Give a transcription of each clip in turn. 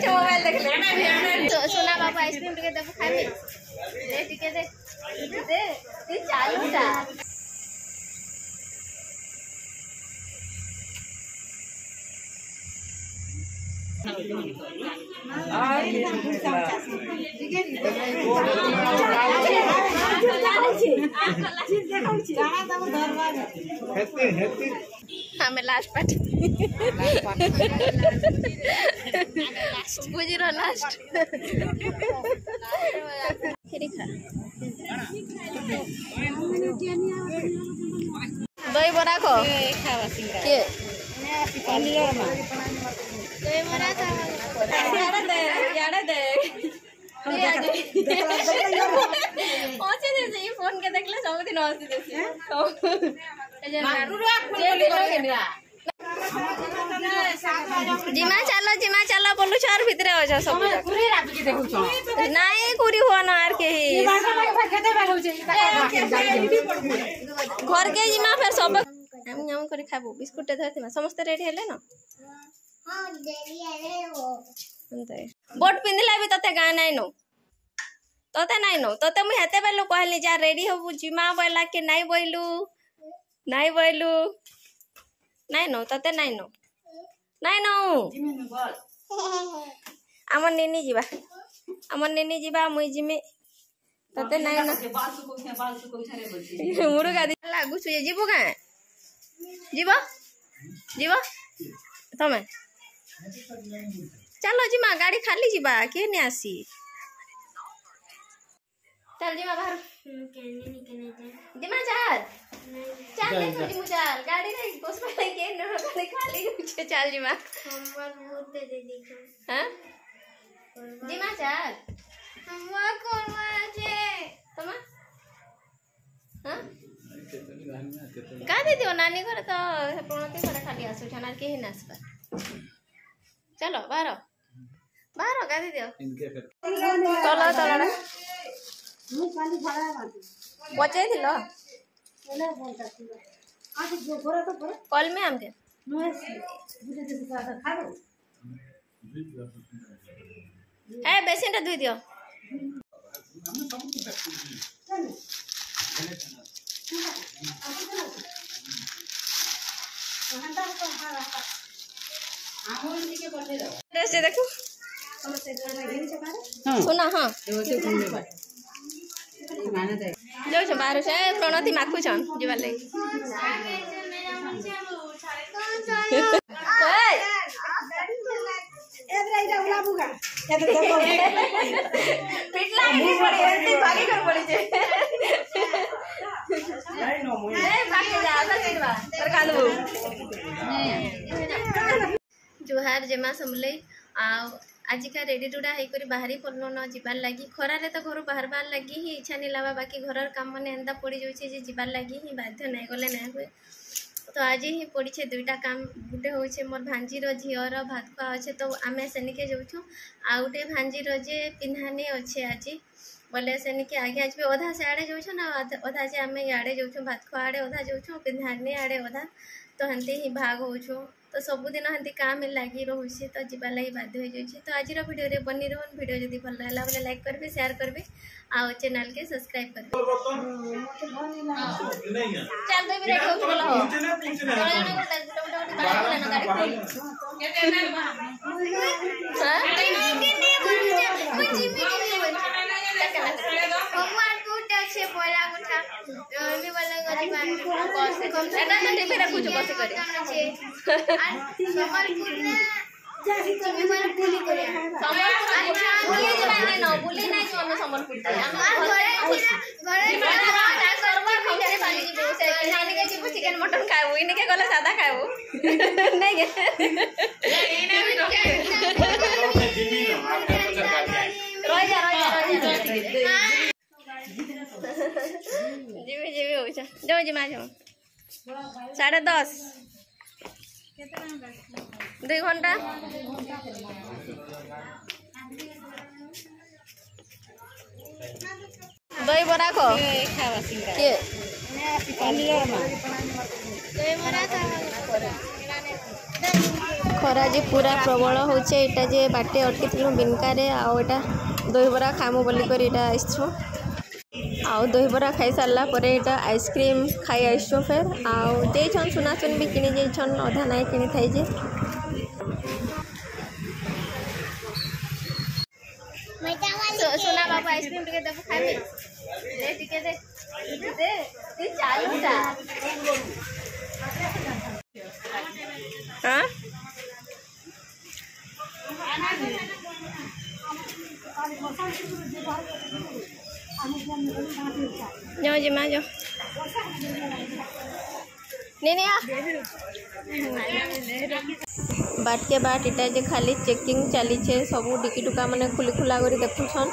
Mobile देख ले सोना बाबू आइसक्रीम टिके देबो खाबी दे टिके दे दे ती चालूटा हमें लास्ट पार्ट बुझी रहा लास्ट दही बरा को के दही बरा याड़े दे पहुंचे दे फोन के देखले सब दिन हंसी देसी जिमा चलो बोलू चार भितरे हो सब नहीं कुरी हुआ ना आर के ही घर के जिमा फिर सब हम हम करी खाबो बिस्कुट धरथिमा समस्त रेडी हेले न हां रेडी हेले हो अंते बोट पिंदिला भी तते गाय नहीं नो तते नहीं नो तते मु हेते बेलु कहली जा रेडी होबु जिमा बोला के नहीं बोइलू नहीं नो तते नहीं नो आमर नेनी जीवा मुई जिमे तते नहीं नो मुड़ गादी लागु छु जीवो का जीवो तमे चलो जिमा गाड़ी खाली जीवा के ने आसी चल जिमा बाहर जिमा चल देखो जिमु चल गाड़ी रे बस पे के न गाड़ी खाली छे चल जिमा हमर मुंह दे देखो हां जिमा चल हमवा करवा छे तमा हां का दे दियो नानी घर तो प्रणति घर खाली आसु छनार के ही नासबा चलो बाहर का दे दियो चलो मु काली भाड़ा बांधी बचे थिलो कॉल में हमके ए बेसिनटा धुई दियो ड्रेस देखो सुना हाँ जो बाहर से प्रणति माखुछन जीवा ले पिटला की पड़ी एती भागी कर पड़ी छे नहीं भागे जा आधा सीटवा पर कालू जोहार जेमा समले आ आज का रेडी टूडा होकर बाहरी पड़ल न जीवार लगी खरारे तो घर बाहर बार लगी ही इच्छा नहीं लगा बाकी घर काम मैंने एंता पड़ जाऊे जीवार लगी ही बाध्य नहीं गले ना हुए तो आज ही पड़ी दुईटा काम गोटे हूँ मोर भांजीर झीर भात खुआ अच्छे तो आम सेनिके जाऊँ आ गए भांजीर जे पिंधानी अच्छे आज बोले सेनिके आगे आज भी अधा से आड़े जाऊँ ना अधा जे आम इे जाऊँ भात खुआ आड़े अधा जाऊँ पिंधानी आड़े अधा तो हंती ही भाग हो तो सबुदिन हंती काम लगी रोचे तो जीवा लगी बाध्य हो जाए तो आज वीडियो बनी रहन वीडियो जब भल लगा बोले लाइक करेंगे शेयर करेंगे आ चैनल के सब्सक्राइब करेंगे चिकेन मटन खाऊ इनके गला सादा खाऊ नहीं जीवी जीवी हो जाओ जिमा जाओ 10:30 2 घंटा दही बरा को के दही बरा खरा जे पूरा प्रबल होचे एटा जे बाटे अटकी बिनकारे आउटा दहीबरा खामु बोलिकर एटा आइछु आउ दहीबरा खाई सारला परे एटा आइसक्रीम खाई आइछु फेर आउ जेछन सुनाचुन भी किनी जेछन अधा नाई किनी थाई जे सुना बाबू आइसक्रीम टिके देबो खाबे दे टिके दे दे ती चालू ता हां जाओ जी मां जाओ नहीं आ बाट के बाट इटा जे खाली चेकिंग चली छे सबू डिकी टुका माने खुली खुला करी देखुछन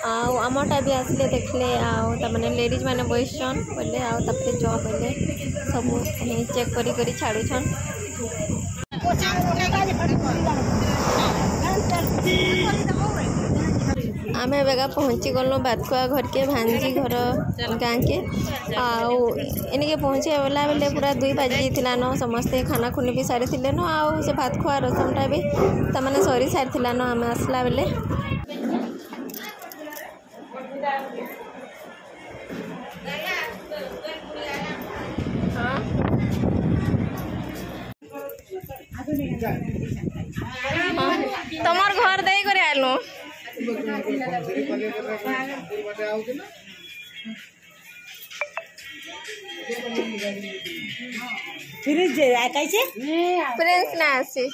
आमटा भी आसले देखले माने लेडीज माने बइछन बोले तापरे जॉब बोले सबू चेक करी करी छाड़ुछन आमे बेगा पहुँची गलु बातकुआ घर के भांजी घर गाँ के आने पहुँचे वाला बेले पूरा 2 बाजी न समस्ते खाना खुनी भी सारी थे न आउ से भात खुआ रसमटा भी तमाने सरी सारी न आम आसला बेले तमर घर दे करे आलू फ्रिज कैसे फ्रेंड्स ना आसी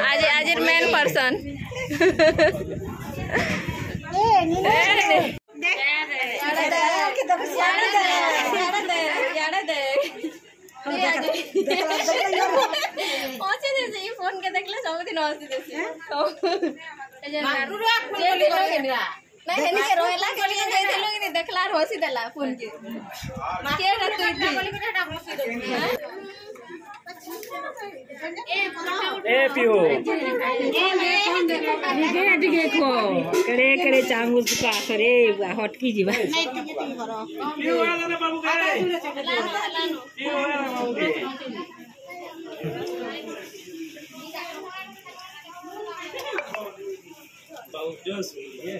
आज आज मेन पर्सन फोन के देखले सब दिन हसी देसी नहीं हेनी के रोएला के लिए दे देलो कि देखला हसी देला फोन के तू ए पियो टिके खो करे करे चांगुल का करे हटकी जीवा नहीं टिके करो पियो वाला बाबू करे बाबू जस ये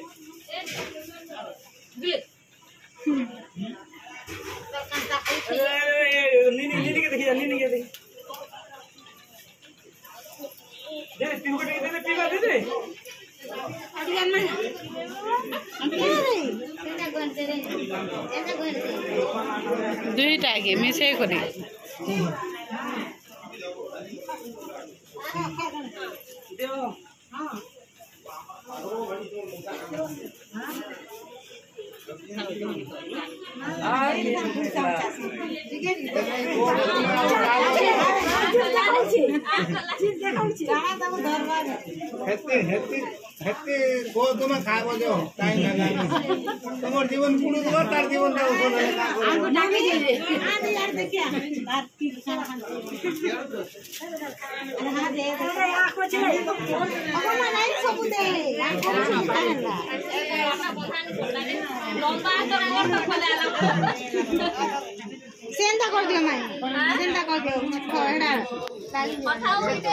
नीनी के देखिए नीनी के देखिए दे पियो के दे पियो दे दे अडियान में दुईटा के मिसे करी देओ हां तुम खाबो जो टाइम लगा तुमर जीवन कुडु दो तार जीवन दाओ यार देखिया बात की सारा खान अरे हां दे आखो छे अब नहीं सब दे आखो खानला लंबा तो मोर तो खोले आला सेंदा कर दियो माई सेंदा कर दियो खोड़ा कथाओ बिटे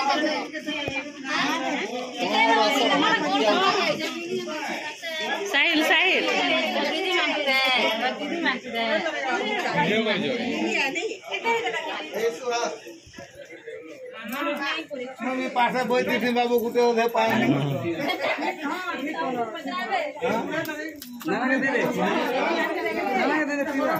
साहिल साहिल दीदी मानती दे मैं पासा बोलती थी बाबू कुटे उधे पाए नहीं नाना के दे पिवा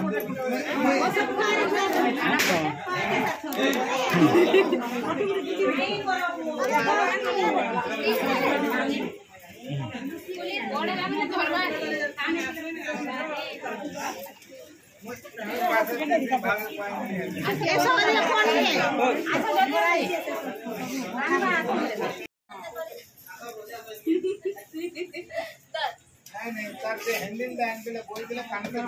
नहीं करते हैंडल बैंड के लिए बोल दिला काम कर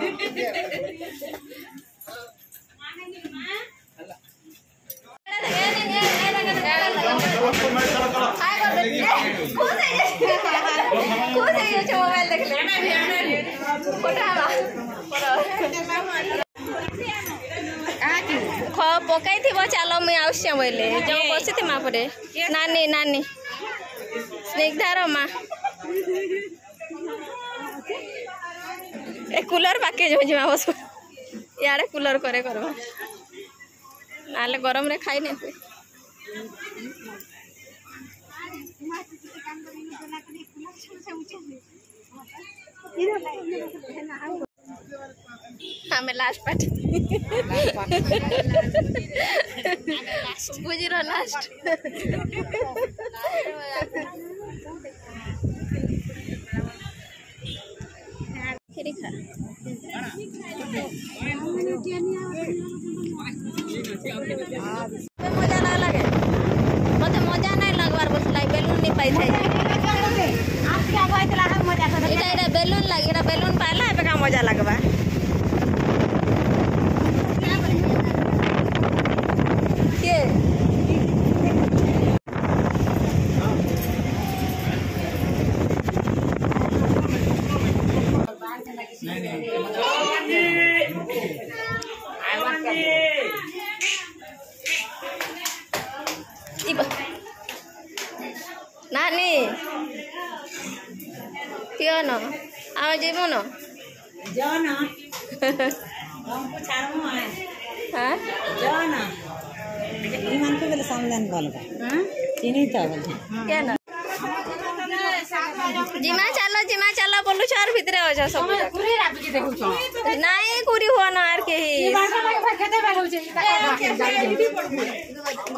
पकई थी चलो मुई आस बोले जो बसी थी माँ परे नानी नानी स्निग्धार माँ ए कूलर बाकी जो जीमा बस यारे कूलर करे करवा नाले गरम रे खाई नहीं हुए हमें लास्ट पार्ट बुझी रहा लास्ट खिरी खा मजा ना लगे मत मजा नहीं लगवार बस लाई बेलून नहीं पाई थे इटा बेलून लगे इटा बेलून पाला है का मजा लगवा के नानी क्यों न आओ जीवो न जाओ ना हमको छाड़ो है हाँ जाओ ना ईमान को बोले सामने बोल हां चीनी तो बोल क्या ना जिमा चलो बोलू चार भीतर हो जा सब पूरी रात की देखु छ नहीं कुरी हो ना यार के खेते बैठो छे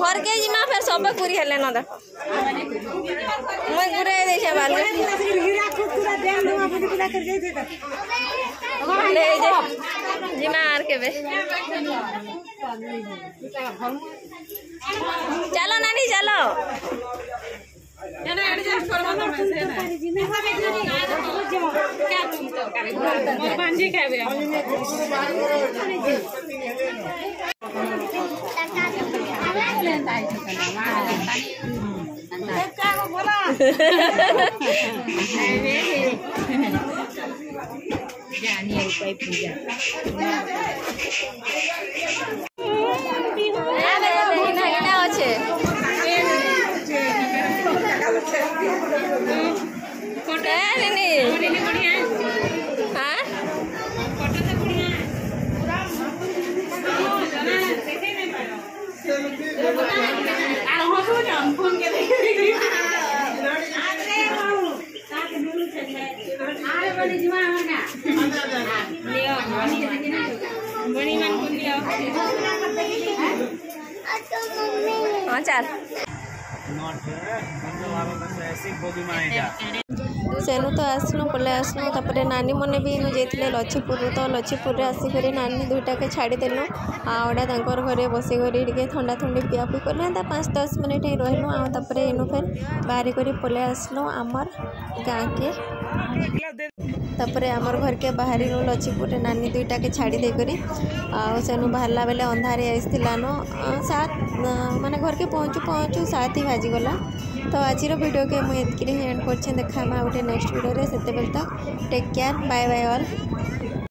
घर के जिमा फिर सब कुरी हेले न देख मैं गुरे देखे बाल हीरा खूब पूरा देन दुआ पूरा कर जाई दे ले जे जिमा यार के बे चलो नानी चलो एडजस्ट करबो ना से ना क्या तुम तो करे पांजी खाबे जानी कोई पूजा अच्छे हाँ चल सेनु तो आसलु पले आसलु तापर नानी मने भी इनु जेतिले लच्छीपुर तो लच्छीपुर रे आसी करे नानी दुईटा के छाड़ी देलु आउडा तांकर घरे बसी करी टिके ठंडा ठंडी पिया पी करले ता 5-10 मिनिट ही रहलु आ तापर इनु फिर बाहरी करी पले आसलु हमर गां के तापर आमर घर के बाहरी नु लच्छीपुर रे नानी दुईटा के छाड़ी दे करी आ सेनु बाहरला बेले अंधारे आइसतिला नो 7 माने घर के पहुँचू 7 ही बाजी गला तो आज वीडियो के मुझे एंड कर देखा गोटे नेक्स्ट वीडियो से take care bye bye all.